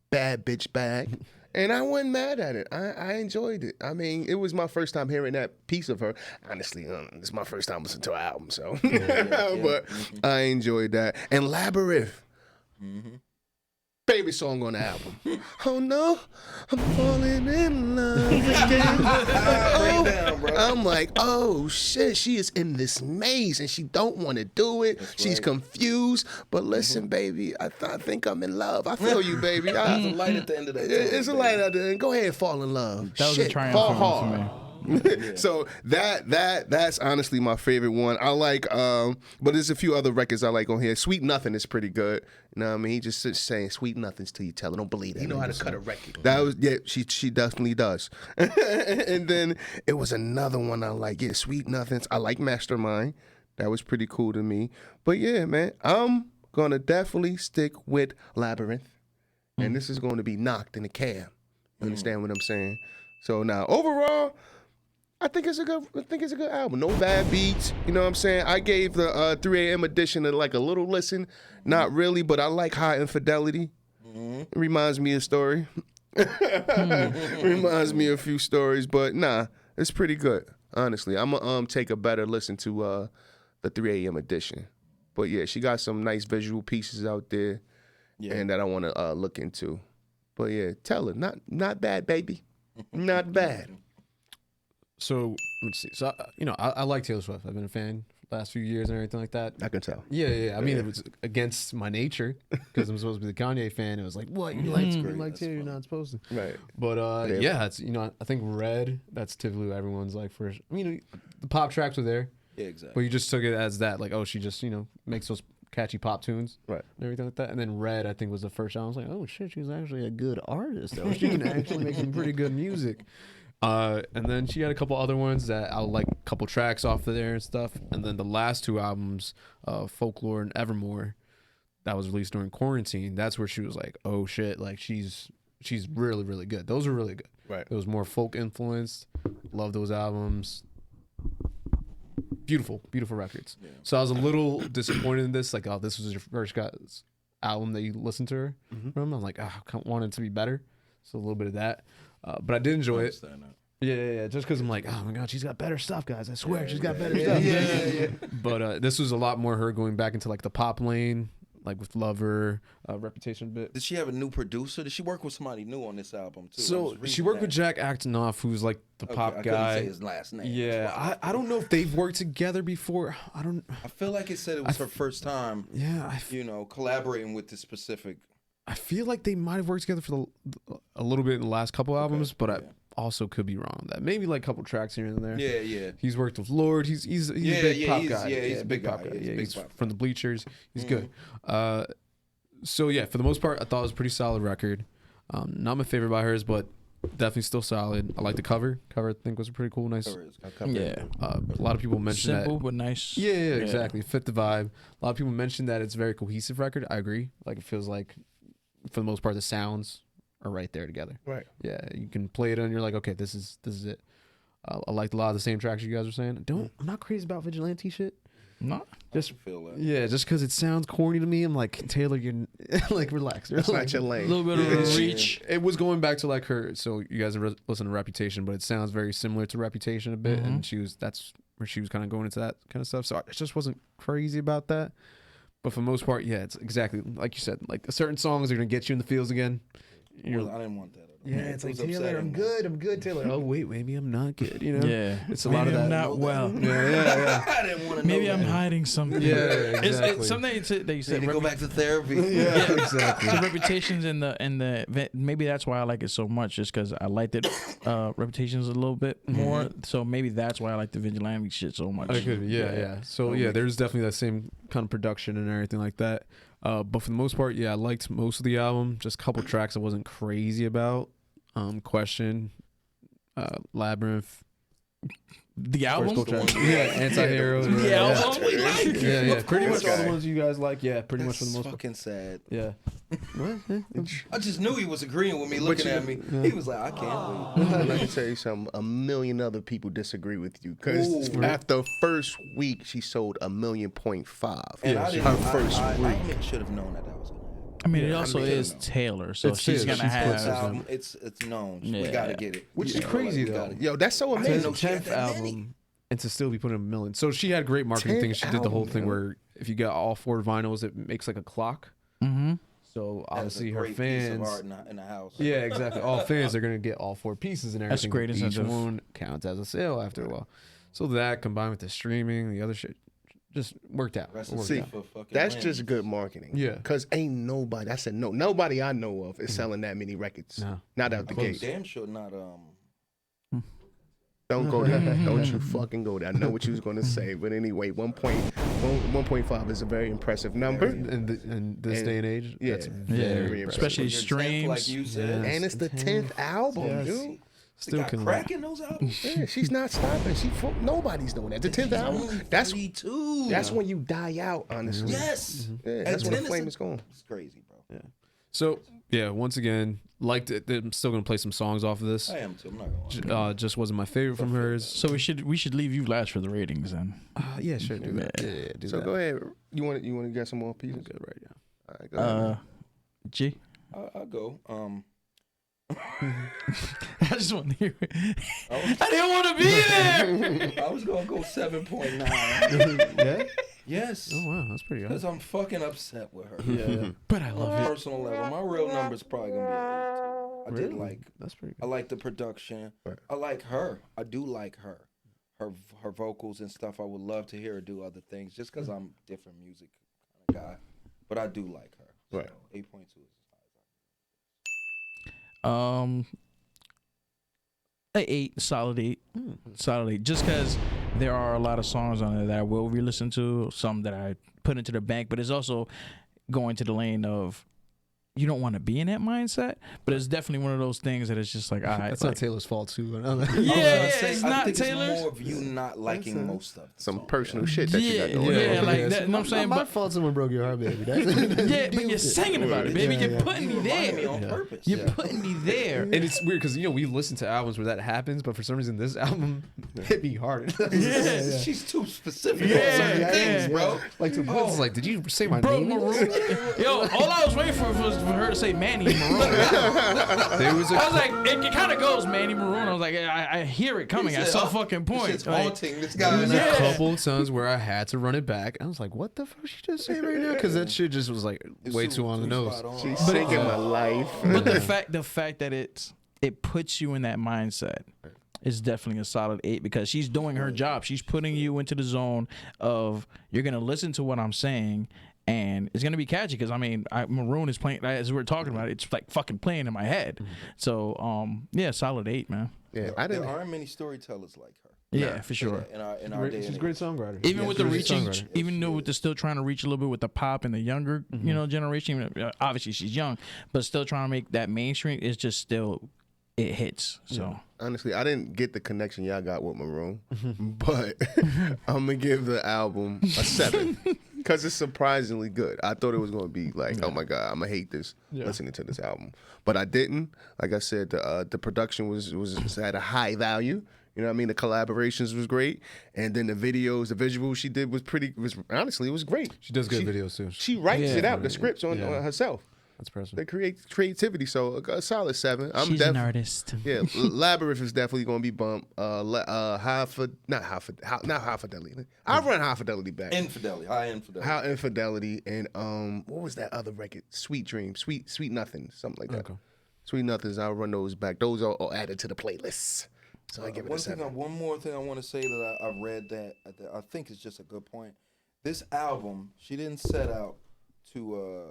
bad bitch bag. And I wasn't mad at it. I enjoyed it. I mean, it was my first time hearing that piece of her. Honestly, it's my first time listening to her album, so. But I enjoyed that. And Labyrinth. Favorite song on the album. Oh no, I'm falling in love again. Break it down, bro. I'm like, oh shit, she is in this maze and she don't want to do it. She's confused. But listen, baby, I think I'm in love. I feel you, baby. There's a light at the end of that. It's a light out there. Go ahead and fall in love. that was Shit, a triumphant fall one for hard. me. So that's honestly my favorite one. I like but there's a few other records I like on here. Sweet Nothing is pretty good. You know what I mean? He just sits saying sweet nothings till you tell her. Don't believe that. He know how to cut a record. That was she definitely does. And then it was another one I like. Yeah, Sweet Nothings. I like Mastermind. That was pretty cool to me. But yeah, man, I'm gonna definitely stick with Labyrinth. And this is going to be knocked in the cab. You understand what I'm saying? So now overall, I think it's a good album. No bad beats. You know what I'm saying? I gave the 3 a.m. edition like a little listen. Not really, but I like High Infidelity. It reminds me of a story. Reminds me of a few stories, but nah, it's pretty good. Honestly, I'm gonna take a better listen to the 3 a.m. edition. But yeah, she got some nice visual pieces out there, and that I want to look into. But yeah, tell her not bad, baby, not bad. So let's see. So I like Taylor Swift. I've been a fan for the last few years and everything like that. I can tell. Yeah. I mean, it was against my nature because I'm supposed to be the Kanye fan. It was like, what you like Taylor, you're not supposed to. Right. But yeah, it's I think Red. That's typically what everyone's like first. I mean, the pop tracks were there. Yeah, exactly. But you just took it as that, like, oh, she just makes those catchy pop tunes, Right. and everything like that. And then Red, I think, was the first album. I was like, oh shit, she's actually a good artist. Though she can actually make some pretty good music. And then she had a couple other ones that I like, a couple tracks off of there and stuff. And then the last two albums, Folklore and Evermore, that was released during quarantine. That's where she was like, oh shit, like she's really, really good. Those are really good. Right. It was more folk influenced. Love those albums. Beautiful records. Yeah. So I was a little disappointed in this. Like, oh, this was your first album that you listened to her from. I'm like, oh, I want it to be better. So a little bit of that. But I did enjoy it. Yeah. Just because I'm like, oh my God, she's got better stuff, guys. I swear, she's got better stuff. Yeah. But this was a lot more her going back into like the pop lane, like with Lover, Reputation a bit. Did she have a new producer? Did she work with somebody new on this album too? I So was reading she worked with that. Jack Actonoff, who's like the Okay, pop I couldn't guy. say his last name. Yeah, I don't know if they've worked together before. I feel like it said it was her first time. Yeah, Collaborating with this specific. I feel like they might have worked together for a little bit in the last couple albums, but I also could be wrong on that. Maybe like a couple tracks here and there. Yeah, yeah. He's worked with Lord. He's a big pop guy. Yeah, he's a big pop guy. guy. He's a Yeah, big he's pop from the Bleachers. He's good. So yeah, for the most part, I thought it was a pretty solid record. Not my favorite by hers, but definitely still solid. I like the cover. Cover I think was a pretty cool, nice. Yeah. A lot of people mentioned Simple that. but nice. Yeah, exactly. Fit the vibe. A lot of people mentioned that it's a very cohesive record. I agree. Like it feels like, for the most part, the sounds are right there together. Right. Yeah, you can play it and you're like, okay, this is it. I liked a lot of the same tracks you guys were saying. I'm not crazy about vigilante shit. No. Just feel that. yeah, just because it sounds corny to me, I'm like, Taylor, you're like, relax. That's not your A lane. little bit of a reach. It was going back to like her. So you guys listen to Reputation, but it sounds very similar to Reputation a bit, and that's where she was kind of going into that kind of stuff. So I just wasn't crazy about that. But for the most part, yeah, it's exactly like you said. Like certain songs are gonna get you in the feels again. I didn't want that. Yeah, it's like Taylor, I'm good, Taylor. Oh wait, maybe I'm not good. You know? Yeah. It's a Maybe lot of I'm that. not well. Yeah. I didn't want to. Maybe I'm hiding something. Yeah, It's exactly. something that you said. Need to go back to therapy. Yeah, exactly. So Reputations and the maybe that's why I like it so much, just because I liked it. Reputations a little bit more, so maybe that's why I like the vigilante shit so much. I could, yeah. So yeah, there's definitely that same kind of production and everything like that. But for the most part, yeah, I liked most of the album. Just a couple tracks I wasn't crazy about. Question, Labyrinth. The album. Yeah, Anti-Hero. The album. We like it. Yeah. Pretty much all the guy. ones you guys like. Yeah, pretty much for the That's most part. fucking sad. Yeah. I just knew he was agreeing with me, looking at me. He was like, I can't wait. Let me tell you something. A million other people disagree with you because after first week she sold 1.5 million. And I didn't. Her first I week. should have known that was gonna happen. I mean, it also is Taylor, so It's she's Taylor. gonna She's have. This album, it's known. We Yeah. gotta get it. Which is Yeah, crazy we though. gotta- Yo, that's so I didn't amazing. know she had 10th that many. album, and to still be putting 1 million. So she had great marketing 10th things. She did the whole album, thing yo. where if you got all 4 vinyls, it makes like a clock. Mm-hmm. So That was a obviously her great piece of fans. art in the house. Yeah, exactly. All fans are gonna get all 4 pieces and That's everything. great Each incentive. one counts as a sale after a while. So that combined with the streaming, the other shit, just worked out. Rest It in worked See, peace out. for fucking That's Lynn. just good marketing. Yeah. Because ain't nobody, I said nobody I know of is selling that many records. No. Not out the Well, gate. damn sure not. Don't go there. Don't you fucking go there. I know what you was going to say. But anyway, 1.5 is a very impressive number. In this And- day and age, yeah. that's Yeah, very impressive. especially Your 10th, streams. like you said. Yes. And it's the 10th album, Yes. dude. Still got can crack in those albums. Yeah, she's not stopping. Nobody's doing that. The 10th album, that's 32. when you die out, honestly. Yes. Yeah, that's And when the 10 flame is gone. It's crazy, bro. So yeah, once again, liked it. I'm still gonna play some songs off of this. I am too. I'm not gonna lie. Just wasn't my favorite from hers. So we should leave you last for the ratings then. Yeah, sure, do that. Yeah, do So that. go ahead. You want to get some more pieces? Good right now. All right, go ahead. G. I'll go. I just want to hear it. I didn't want to be there. I was gonna go 7.9. Yeah. Yes. Oh wow, that's pretty good. Because I'm fucking upset with her. Yeah. But I love it. Personal level. My real number's probably gonna be an 8. I did Really? like. That's pretty I good. like the production. Right. I like her. I do like her. Her vocals and stuff. I would love to hear her do other things, just because I'm a different music kind of guy. But I do like her. So Right. 8.2 is An 8, solid 8, solid 8. Just because there are a lot of songs on there that I will re-listen to, some that I put into the bank, but it's also going to the lane of you don't want to be in that mindset, but it's definitely one of those things that it's just like, all right, That's like, not Taylor's fault too. yeah, it's I not think Taylor's. It's more of you not liking most of the Some songs. personal shit that you got going Yeah, on. like that. You know what I'm saying? My But fault someone broke your heart, baby. yeah, but you're singing about it, baby. You're putting me Reminded me there. on purpose. You're putting me there. And it's weird because we listen to albums where that happens, but for some reason this album hit me hard. Yeah. She's too specific Yeah, on certain yeah, things, yeah. bro. Like to it's like, did you say my Bro, name? Maroon. Yo, all I was waiting for was for her to say Manny Maroon. There was I was like, it kind of goes Manny Maroon. I was like, I hear it coming at some fucking point. It's Like, haunting. This guy. There was Yeah. a couple of times where I had to run it back. I was like, "What the fuck she just say right now?" Because that shit just was like way too on the nose. She's singing my life. But the fact that it puts you in that mindset is definitely a solid 8 because she's doing her job. She's putting you into the zone of you're gonna listen to what I'm saying. And it's gonna be catchy because I mean, Maroon is playing as we were talking about. It's like fucking playing in my head. So yeah, solid 8, man. Yeah, There aren't many storytellers like her. Yeah, for sure. In our day, She's and a great age. songwriter. Even with the she's a reaching, songwriter. even though with the still trying to reach a little bit with the pop and the younger, generation. Obviously she's young, but still trying to make that mainstream. It's just still, it hits. So honestly, I didn't get the connection y'all got with Maroon, but I'm gonna give the album a 7 because it's surprisingly good. I thought it was gonna be like, oh my god, I'm gonna hate this listening to this album, but I didn't. Like I said, the production was at a high value. You know what I mean? The collaborations was great, and then the visuals she did was honestly, it was great. She does good videos too. She writes it out, the scripts on herself. That's impressive. They create creativity, so a solid 7. she's an artist. Yeah, Labyrinth is definitely gonna be bumped. Not high fidelity. I'll run high fidelity back. High infidelity. High infidelity and what was that other record? Sweet Dream, Sweet Nothing, something like that. Okay. Sweet Nothings. I'll run those back. Those are all added to the playlist. So I give it a 7. One more thing I want to say that I read that I think is just a good point. This album, she didn't set out to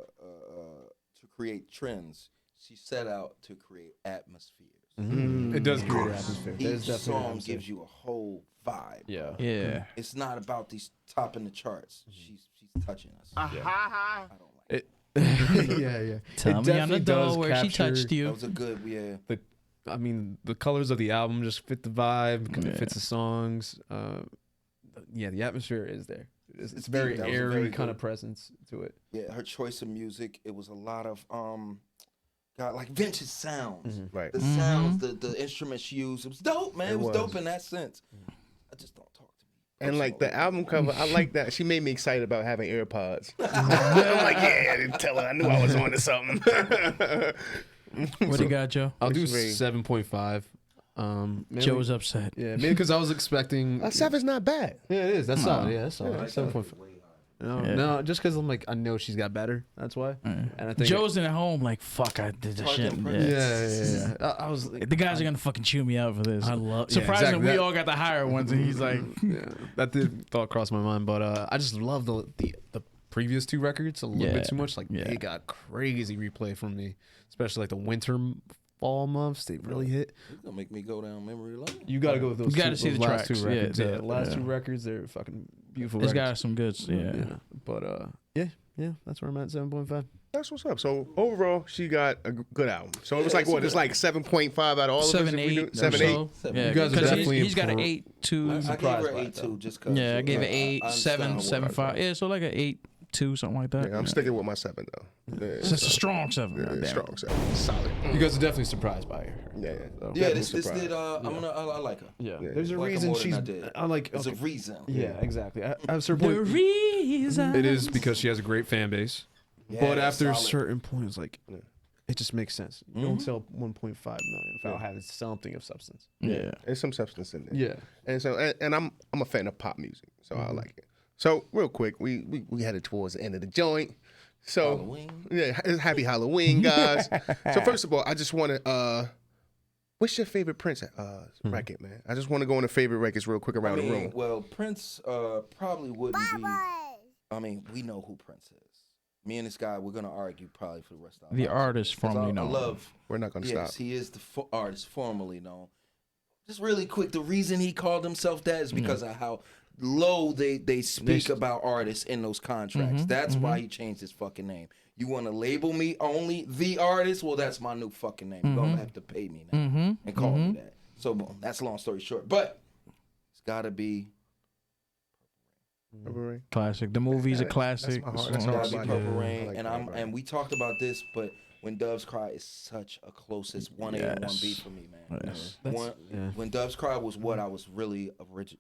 create trends. She set out to create atmospheres. It does create an atmosphere. Each song gives you a whole vibe. Yeah. Yeah. It's not about these topping the charts. She's touching us. I don't like it. yeah. Tell It me on the definitely does door where she capture touched you. That was a good, I mean, the colors of the album just fit the vibe. It fits the songs. The atmosphere is there. It's very That was a airy very kind good- of presence to it. Yeah, her choice of music, it was a lot of like vintage sounds. Right. The sounds, the instruments she used, it was dope, man. It was dope in that sense. I just don't talk to me. And like the album cover, I like that. She made me excited about having AirPods. I'm like, yeah, I didn't tell her. I knew I was on to something. What do you got, Joe? I'll do Which rating? 7.5. Joe was upset. Yeah, maybe because I was expecting. A 7's not bad. Yeah, it is. That's solid. Yeah, that's solid. 7.5. No, just because I'm like, I know she's got better. That's why. And I think Joe's in at home like, fuck, I did the shit. Yeah. I was like, The guys are gonna fucking chew me out for this. I love. Surprisingly, exactly. we all got the higher ones, and he's like, Yeah, that did thought cross my mind, but I just love the previous 2 records a little bit too much. Like they got crazy replay from me, especially like the winter fall months. They really hit. It's gonna make me go down memory lane. You got to go with those. You gotta see those the last tracks. 2 records. Yeah, Yeah, the last yeah. 2 records, they're fucking beautiful. it's got records. some goods. Yeah. But yeah, that's where I'm at. 7.5. That's what's up. So overall, she got a good album. So it was like what? It's like 7.5 out of all of us. 7, if we 8, do- 7, 8. Yeah, You guys are 'cause definitely he's got an improved. 8, 2. I gave her surprised an by 8 it, too, just cause. Yeah, I gave it I 8, understand 7, her 7, work. 5. Yeah, so like an 8, 2, something like that. Yeah, I'm sticking with my 7 though. Yeah, It's just a strong 7. yeah, goddamn. strong 7. Solid. You guys are definitely surprised by her. Yeah. So. Yeah, Definitely this surprised. did. I like her. Yeah. Yeah. There's a Like her reason more than she's. I did. I like. It's okay. a reason. Yeah, exactly. At a certain The point, reason. it is because she has a great fan base. But Yeah, after a solid. certain point, it's like, it just makes sense. You don't sell 1.5 million without having something of substance. Yeah. There's some substance in there. Yeah. And so, and I'm a fan of pop music, so I like it. So real quick, we headed towards the end of the joint. So Halloween. yeah, it's happy Halloween, guys. So first of all, I just want to what's your favorite Prince record, man? I just want to go into favorite records real quick around the room. Well, Prince probably wouldn't be. Bye. I mean, we know who Prince is. Me and this guy, we're gonna argue probably for the rest of our The lives. artist 'Cause formerly I known. love. We're not gonna Yes, stop. he is the artist formerly known. Just really quick, the reason he called himself that is because of how low they speak about artists in those contracts. That's why he changed his fucking name. You want to label me only the artist? Well, that's my new fucking name. You're gonna have to pay me now and call me that. So boom, that's a long story short. But it's gotta be. Classic. The movie's a classic. my heart. It's That's gotta hard. be Yeah. Purple I Rain, like and Purple Rain. and we talked about this, but When Doves Cry is such a close. It's 1A and Yes. 1B for me, man. Yes. When Doves Cry was what I was really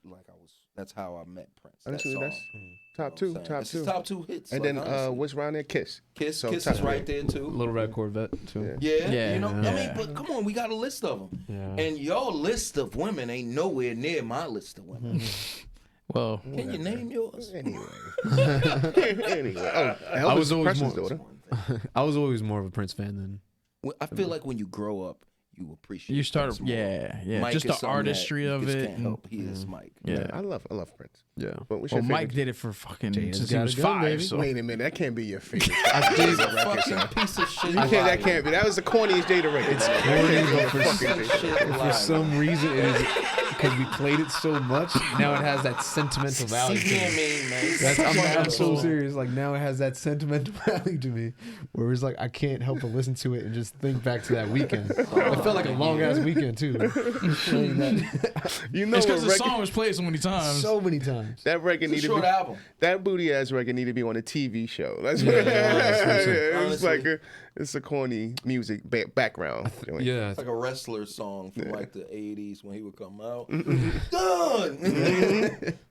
like I was That's how I met Prince. Honestly, that that's song. top You two, know what I'm saying? top It's two. his top 2 hits. And like, then honestly. what's around there? Kiss. Kiss So is top right three. there too. Little Red Corvette too. Yeah, Yeah. you know, I Yeah. mean, but come on, we got a list of them, Yeah. and your list of women ain't nowhere near my list of women. Well, Can you name yours? Anyway. Oh, I was always Presley's more. daughter. I was always more of a Prince fan than. I feel like when you grow up, you appreciate. you start, Prince more. yeah. Mike Just is the something artistry that of you just it. Can't and- help. He is Mike. Yeah. I love Prince. Yeah. But what's Well, your Mike favorite? did it for fucking Jada's since he got was a gun, 5. baby. So Wait a minute, that can't be your favorite. He's a record, son. fucking piece of shit. You can't. That can't be. That was the corniest Jada record. It's For some reason, it is because we played it so much. Now it has that sentimental value. See To me and me. me, man. I'm so serious. Like now it has that sentimental value to me, where it's like I can't help but listen to it and just think back to that weekend. It felt like a long ass weekend too. Playing that You know it's what because the record? song was played so many times. so many times. That record It's need a to short be. album. That booty ass record need to be on a TV show. That's honestly. it's like it's a corny music background. joint. Yeah, It's like a wrestler song from like the 80s when he would come out. Mm-hmm. Done!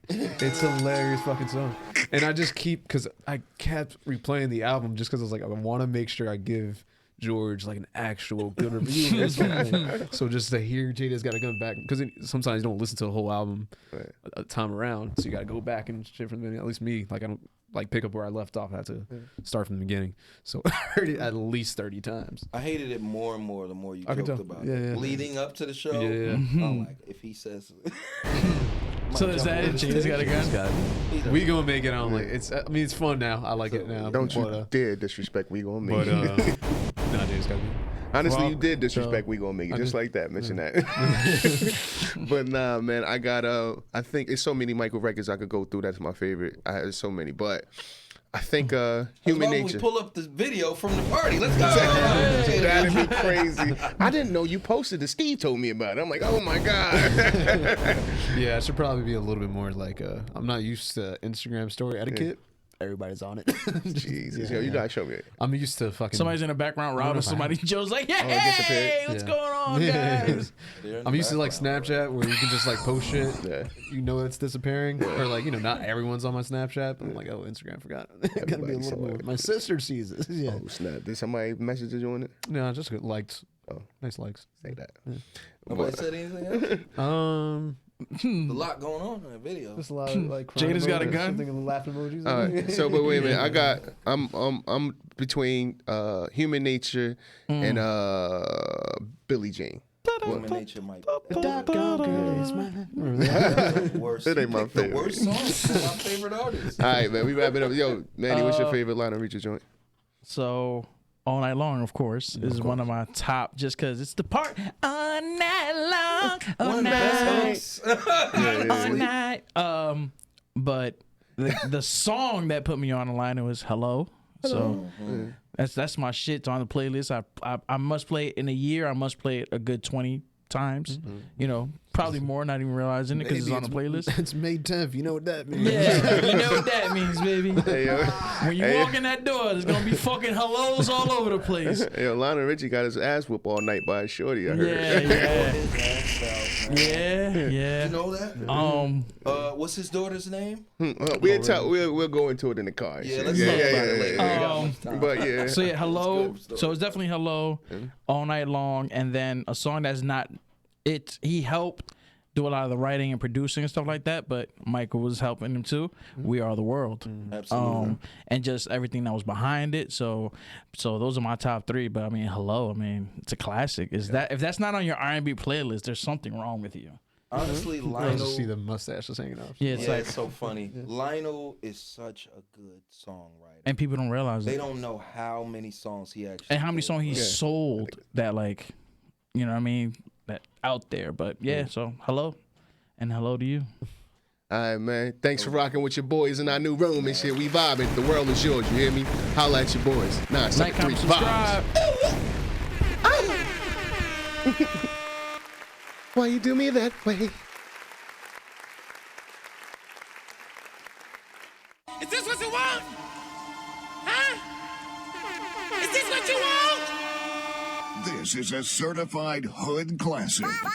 it's a hilarious fucking song, and I just because I kept replaying the album just because I was like I want to make sure I give George like an actual good review of this song. So just to hear Jada's Got a Gun back, because sometimes you don't listen to the whole album a time around, so you got to go back and shit from the beginning. At least me, like I don't like pick up where I left off. I had to start from the beginning. So I heard it at least 30 times. I hated it more and more the more you I can joked tell. about Yeah, it. yeah. Leading up to the show, Yeah. I'm like, if he says... So is that it? Jada's Got a Gun? We gonna make it on like it's. I mean, it's fun now. I like it now. Don't you but, dare disrespect We Gonna Make But It. nah, Jada's Got a Gun. Honestly, you Rock, did disrespect We Gonna Make It just like that. Mention that. But nah, man, I got I think it's so many Michael records I could go through. That's my favorite. I had so many, but I think Human We Nature. pull up the video from the party. Let's go! That'd be crazy. I didn't know you posted it. Steve told me about it. I'm like, oh my god. Yeah, it should probably be a little bit more like I'm not used to Instagram story etiquette. Everybody's on it. Jesus, Yeah, yo, you yeah. gotta show me it. I'm used to fucking. Somebody's in the background robbing somebody. Joe's like, disappeared. hey, what's Yeah. going on, guys? I'm used to like Snapchat where you can just like post shit. Yeah. You know it's disappearing, or like not everyone's on my Snapchat. But I'm like, oh, Instagram forgot. Gotta be a Everybody's little more. somewhere. My sister sees it. Yeah. Oh snap! Did somebody message you on it? No, I just got liked. Oh. Nice likes. Say that. Nobody said anything else? There's a lot going on in that video. Just a lot of like. Jada's Got a Gun? Something of the laughing emojis. All right. So, but wait a minute. I'm between Human Nature and Billie Jean. Human Nature might The worst. It ain't my The favorite. worst song. It's my favorite artist. All right, man. We wrap it up. Yo, Manny, what's your favorite line of Reacher joint? So, All Night Long, of course, is one of my top just because it's the part all night long, all night, all night. But the song that put me on the line was Hello. So that's my shit. It's on the playlist. I must play it in a year. I must play it a good 20 times. Probably more, not even realizing it because it's on the playlist. It's May 10th. You know what that means. Yeah, you know what that means, baby. Hey, yo. When you walk in that door, there's gonna be fucking hellos all over the place. Yo, Lionel Richie got his ass whooped all night by a shorty, I heard. Yeah. You know that? What's his daughter's name? We'll go into it in the car. Yeah, Shit. let's talk about it later. yeah. We got much time. But yeah. So yeah, hello. It's good So it's definitely hello, all night long, and then a song that's not it. He helped do a lot of the writing and producing and stuff like that, but Michael was helping him too. We Are the World, Absolutely. and just everything that was behind it. So those are my top 3. But I mean, hello. I mean, it's a classic. If that's not on your R&B playlist, there's something wrong with you. Honestly, I Lionel. just see the mustache just hanging off. Yeah, it's Yeah, like, it's so funny. Lionel is such a good songwriter. and people don't realize They it. don't know how many songs he actually And how many did. songs he sold that, like, you know what I mean, that out there. But yeah, so hello, and hello to you. All right, man. Thanks for rocking with your boys in our new room and shit. We vibing. The world is yours. You hear me? Holla at your boys. Like, 973 comment, subscribe. vibes. Why you do me that way? Is this what you want? Huh? Is this what you want? This is a certified hood classic. Bye.